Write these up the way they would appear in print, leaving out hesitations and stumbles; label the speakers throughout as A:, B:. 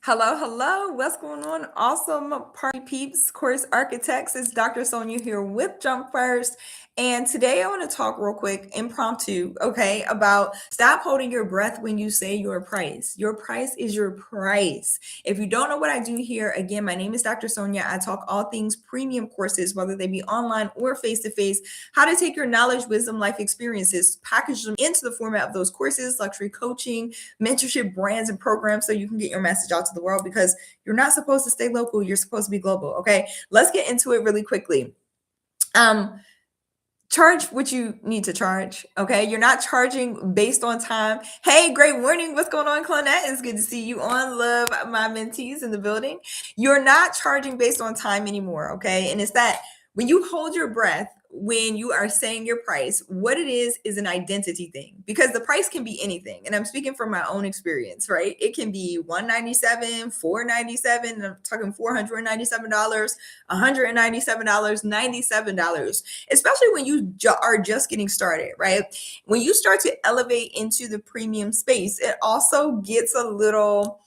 A: Hello, hello. What's going on? Awesome party peeps, course architects. It's Dr. Sonia here with Jump First. And today I want to talk real quick, impromptu, okay, about stop holding your breath when you say your price. Your price is your price. If you don't know what I do here, again, my name is Dr. Sonia. I talk all things premium courses, whether they be online or face to face, how to take your knowledge, wisdom, life experiences, package them into the format of those courses, luxury coaching, mentorship, brands, and programs so you can get your message out to the world because you're not supposed to stay local. You're supposed to be global. Okay. Let's get into it really quickly. Charge what you need to charge. Okay. You're not charging based on time. Hey, great morning. What's going on, Clonette? It's good to see you on. Love my mentees in the building. You're not charging based on time anymore. Okay. And it's that when you hold your breath, when you are saying your price, what it is an identity thing because the price can be anything. And I'm speaking from my own experience, right? It can be $197, $497. I'm talking $497, $197, $97, especially when you are just getting started, right? When you start to elevate into the premium space, it also gets a little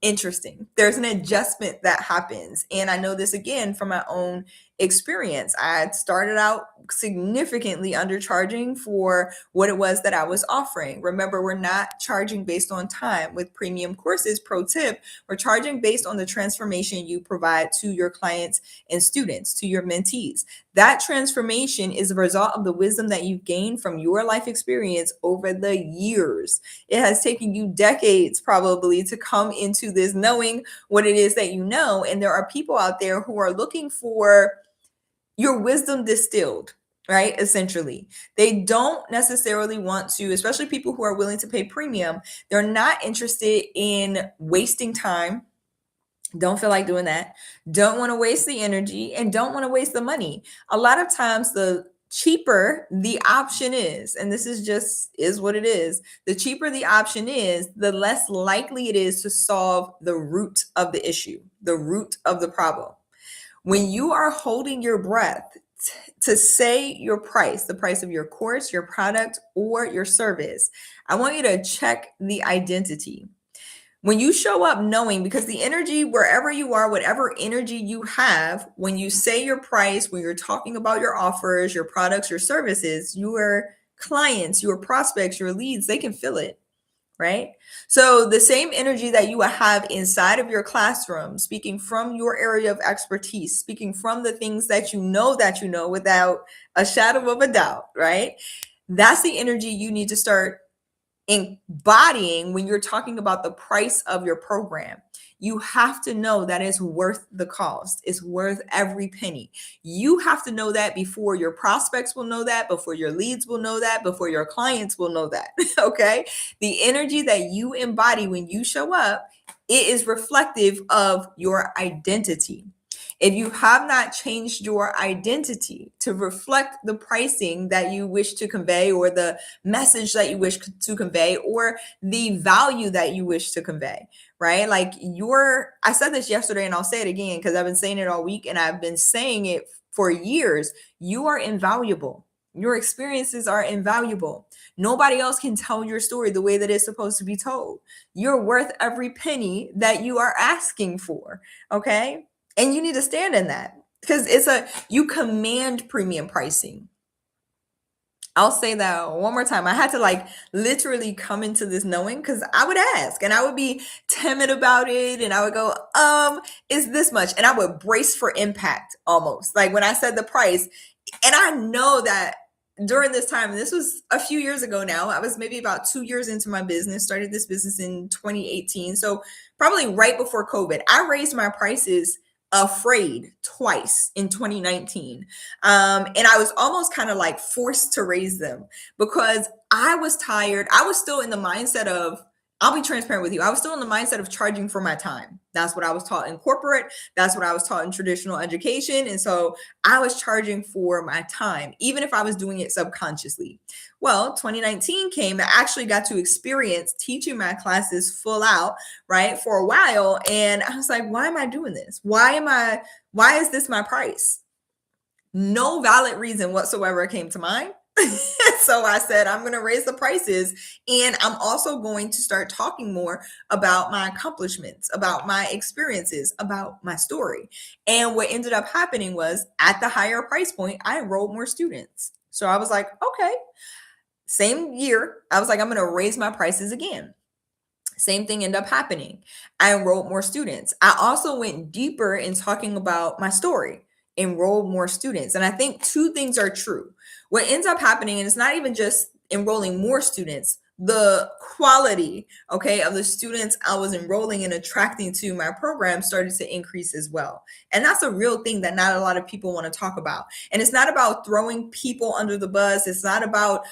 A: interesting. There's an adjustment that happens. And I know this again from my own experience. I started out significantly undercharging for what it was that I was offering. Remember, we're not charging based on time with premium courses. Pro tip, we're charging based on the transformation you provide to your clients and students, to your mentees. That transformation is a result of the wisdom that you've gained from your life experience over the years. It has taken you decades probably to come into this knowing what it is that you know. And there are people out there who are looking for your wisdom distilled, right? Essentially, they don't necessarily want to, especially people who are willing to pay premium, they're not interested in wasting time. Don't feel like doing that. Don't want to waste the energy and don't want to waste the money. A lot of times, the cheaper the option is, and this is just is what it is, the cheaper the option is, the less likely it is to solve the root of the issue, the root of the problem. When you are holding your breath to say your price, the price of your course, your product, or your service, I want you to check the identity. When you show up knowing, because the energy, wherever you are, whatever energy you have, when you say your price, when you're talking about your offers, your products, your services, your clients, your prospects, your leads, they can feel it. Right? So the same energy that you will have inside of your classroom, speaking from your area of expertise, speaking from the things that you know without a shadow of a doubt, right? That's the energy you need to start embodying when you're talking about the price of your program. You have to know that it's worth the cost. It's worth every penny. You have to know that before your prospects will know that, before your leads will know that, before your clients will know that. Okay. The energy that you embody when you show up, it is reflective of your identity. If you have not changed your identity to reflect the pricing that you wish to convey, or the message that you wish to convey, or the value that you wish to convey, right? Like I said this yesterday and I'll say it again because I've been saying it all week and I've been saying it for years. You are invaluable. Your experiences are invaluable. Nobody else can tell your story the way that it's supposed to be told. You're worth every penny that you are asking for. Okay. And you need to stand in that because you command premium pricing. I'll say that one more time. I had to literally come into this knowing because I would ask and I would be timid about it. And I would go, is this much? And I would brace for impact almost like when I said the price. And I know that during this time, and this was a few years ago now, I was maybe about 2 years into my business, started this business in 2018. So probably right before COVID, I raised my prices afraid twice in 2019. And I was almost kind of forced to raise them because I was tired. I was still in the mindset of, I'll be transparent with you. I was still in the mindset of charging for my time. That's what I was taught in corporate. That's what I was taught in traditional education. And so I was charging for my time, even if I was doing it subconsciously. Well, 2019 came. I actually got to experience teaching my classes full out, right, for a while. And I was like, why am I doing this? Why is this my price? No valid reason whatsoever came to mind. So I said, I'm going to raise the prices. And I'm also going to start talking more about my accomplishments, about my experiences, about my story. And what ended up happening was at the higher price point, I enrolled more students. So I was like, okay, same year, I was like, I'm going to raise my prices again. Same thing ended up happening. I enrolled more students. I also went deeper in talking about my story, enrolled more students. And I think two things are true. What ends up happening, and it's not even just enrolling more students, the quality, okay, of the students I was enrolling and attracting to my program started to increase as well. And that's a real thing that not a lot of people want to talk about. And it's not about throwing people under the bus. It's not about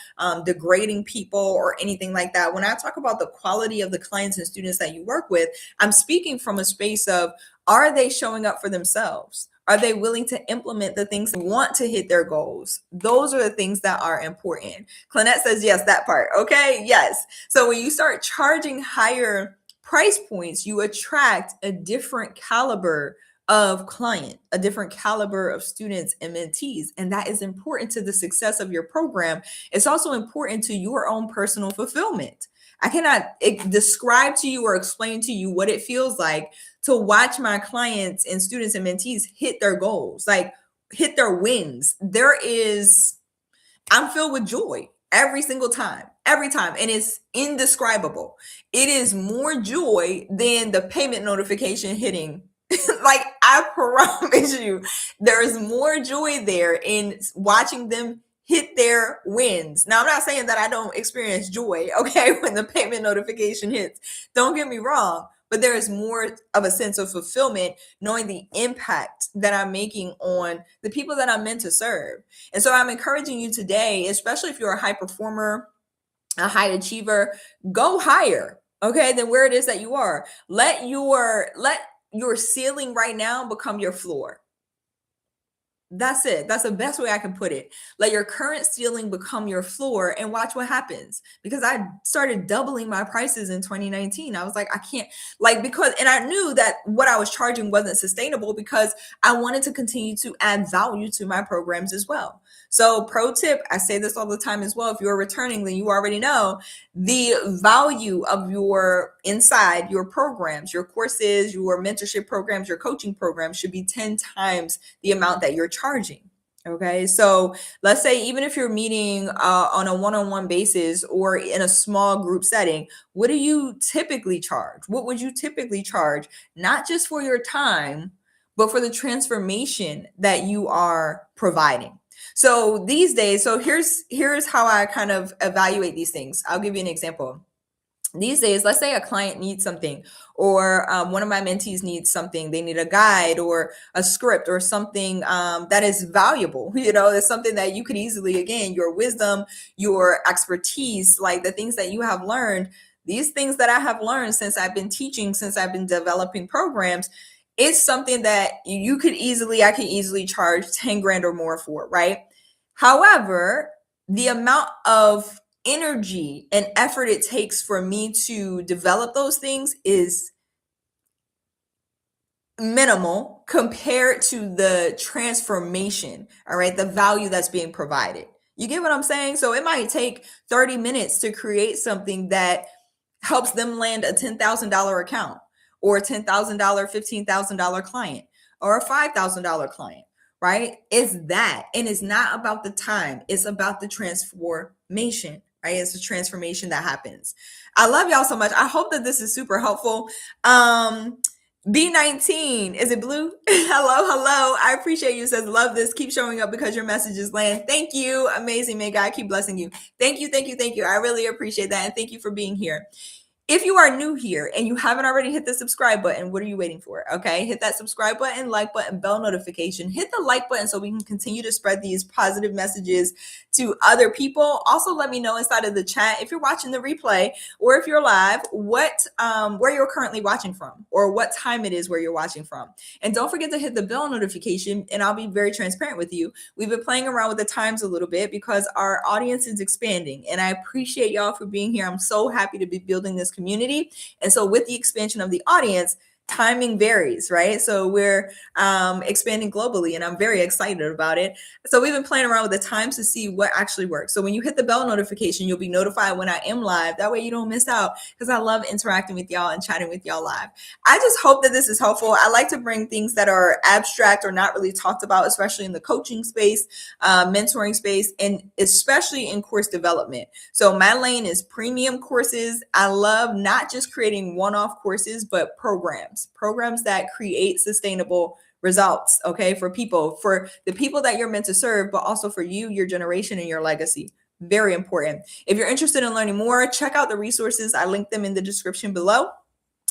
A: degrading people or anything like that. When I talk about the quality of the clients and students that you work with, I'm speaking from a space of, are they showing up for themselves? Are they willing to implement the things they want to hit their goals? Those are the things that are important. Clonette says, yes, that part. Okay, yes. So when you start charging higher price points, you attract a different caliber of client, a different caliber of students and mentees. And that is important to the success of your program. It's also important to your own personal fulfillment. I cannot describe to you or explain to you what it feels like to watch my clients and students and mentees hit their goals, like hit their wins. I'm filled with joy every single time, every time. And it's indescribable. It is more joy than the payment notification hitting. Like, I promise you, there is more joy there in watching them hit their wins. Now, I'm not saying that I don't experience joy, okay, when the payment notification hits. Don't get me wrong, but there is more of a sense of fulfillment knowing the impact that I'm making on the people that I'm meant to serve. And so I'm encouraging you today, especially if you're a high performer, a high achiever, go higher, okay, than where it is that you are. Let your ceiling right now become your floor. That's it. That's the best way I can put it. Let your current ceiling become your floor and watch what happens. Because I started doubling my prices in 2019. I was like, I can't, and I knew that what I was charging wasn't sustainable because I wanted to continue to add value to my programs as well. So, pro tip, I say this all the time as well. If you're returning, then you already know the value of your programs, your courses, your mentorship programs, your coaching programs should be 10 times the amount that you're charging. Okay, so let's say even if you're meeting on a one-on-one basis or in a small group setting, what do you typically charge? What would you typically charge? Not just for your time, but for the transformation that you are providing. So these days, here's how I kind of evaluate these things. I'll give you an example. These days, let's say a client needs something, or one of my mentees needs something. They need a guide or a script or something that is valuable. It's something that you could easily, again, your wisdom, your expertise, like the things that you have learned, these things that I have learned since I've been teaching, since I've been developing programs, it's something that I could easily charge 10 grand or more for, right? However, the amount of energy and effort it takes for me to develop those things is minimal compared to the transformation, all right, the value that's being provided. You get what I'm saying? So it might take 30 minutes to create something that helps them land a $10,000 account or a $10,000, $15,000 client or a $5,000 client, right? It's that. And it's not about the time, it's about the transformation. Right? It's a transformation that happens. I love y'all so much. I hope that this is super helpful. B19, is it blue? Hello. I appreciate you. It says, love this. Keep showing up because your messages land. Thank you. Amazing. May God keep blessing you. Thank you. I really appreciate that. And thank you for being here. If you are new here and you haven't already hit the subscribe button, what are you waiting for? Okay, hit that subscribe button, like button, bell notification. Hit the like button so we can continue to spread these positive messages to other people. Also, let me know inside of the chat if you're watching the replay or if you're live, where you're currently watching from or what time it is where you're watching from. And don't forget to hit the bell notification, and I'll be very transparent with you. We've been playing around with the times a little bit because our audience is expanding, and I appreciate y'all for being here. I'm so happy to be building this community. And so with the expansion of the audience, timing varies, right? So we're expanding globally, and I'm very excited about it. So we've been playing around with the times to see what actually works. So when you hit the bell notification, you'll be notified when I am live. That way you don't miss out, because I love interacting with y'all and chatting with y'all live. I just hope that this is helpful. I like to bring things that are abstract or not really talked about, especially in the coaching space, mentoring space, and especially in course development. So my lane is premium courses. I love not just creating one-off courses, but programs that create sustainable results, okay, for the people that you're meant to serve, but also for you, your generation, and your legacy. Very important. If you're interested in learning more, check out the resources. I linked them in the description below.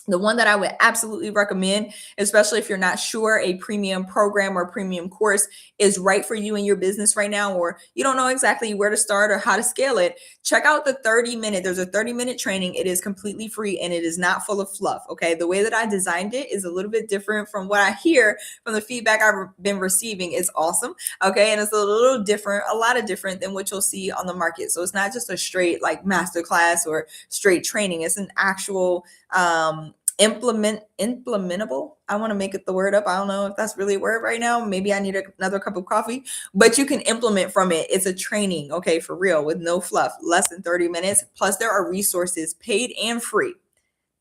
A: The one that I would absolutely recommend, especially if you're not sure a premium program or premium course is right for you in your business right now, or you don't know exactly where to start or how to scale it, check out the 30-minute. There's a 30-minute training. It is completely free and it is not full of fluff. Okay. The way that I designed it is a little bit different from what I hear from the feedback I've been receiving. It's awesome. Okay. And it's a little different, a lot of different than what you'll see on the market. So it's not just a straight like masterclass or straight training. It's an actual, implementable. I want to make it the word up. I don't know if that's really a word right now. Maybe I need another cup of coffee, but you can implement from it. It's a training, okay, for real, with no fluff, less than 30 minutes. Plus there are resources, paid and free,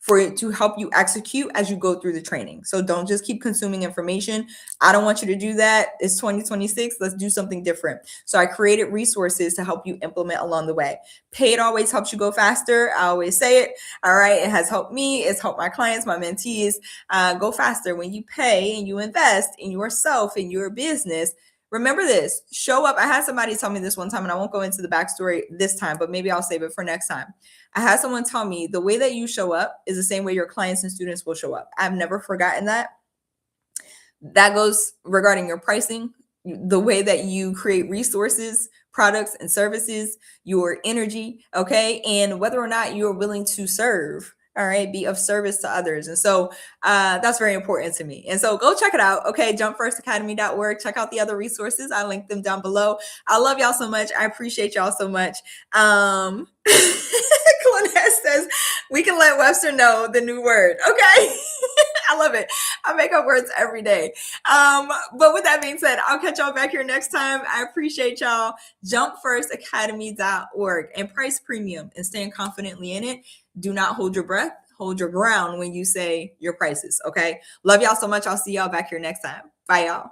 A: for it to help you execute as you go through the training. So don't just keep consuming information. I don't want you to do that. It's 2026. Let's do something different. So I created resources to help you implement along the way. Paid always helps you go faster. I always say it. All right. It has helped me. It's helped my clients, my mentees go faster. When you pay and you invest in yourself, in your business, remember this, show up. I had somebody tell me this one time, and I won't go into the backstory this time, but maybe I'll save it for next time. I had someone tell me the way that you show up is the same way your clients and students will show up. I've never forgotten that. That goes regarding your pricing, the way that you create resources, products, and services, your energy, okay, and whether or not you're willing to serve. All right, be of service to others. And so that's very important to me. And so go check it out. Okay, jumpfirstacademy.org. Check out the other resources. I linked them down below. I love y'all so much. I appreciate y'all so much. Lynette says, we can let Webster know the new word. Okay. I love it. I make up words every day. But with that being said, I'll catch y'all back here next time. I appreciate y'all. Jumpfirstacademy.org, and price premium and stand confidently in it. Do not hold your breath. Hold your ground when you say your prices. Okay. Love y'all so much. I'll see y'all back here next time. Bye, y'all.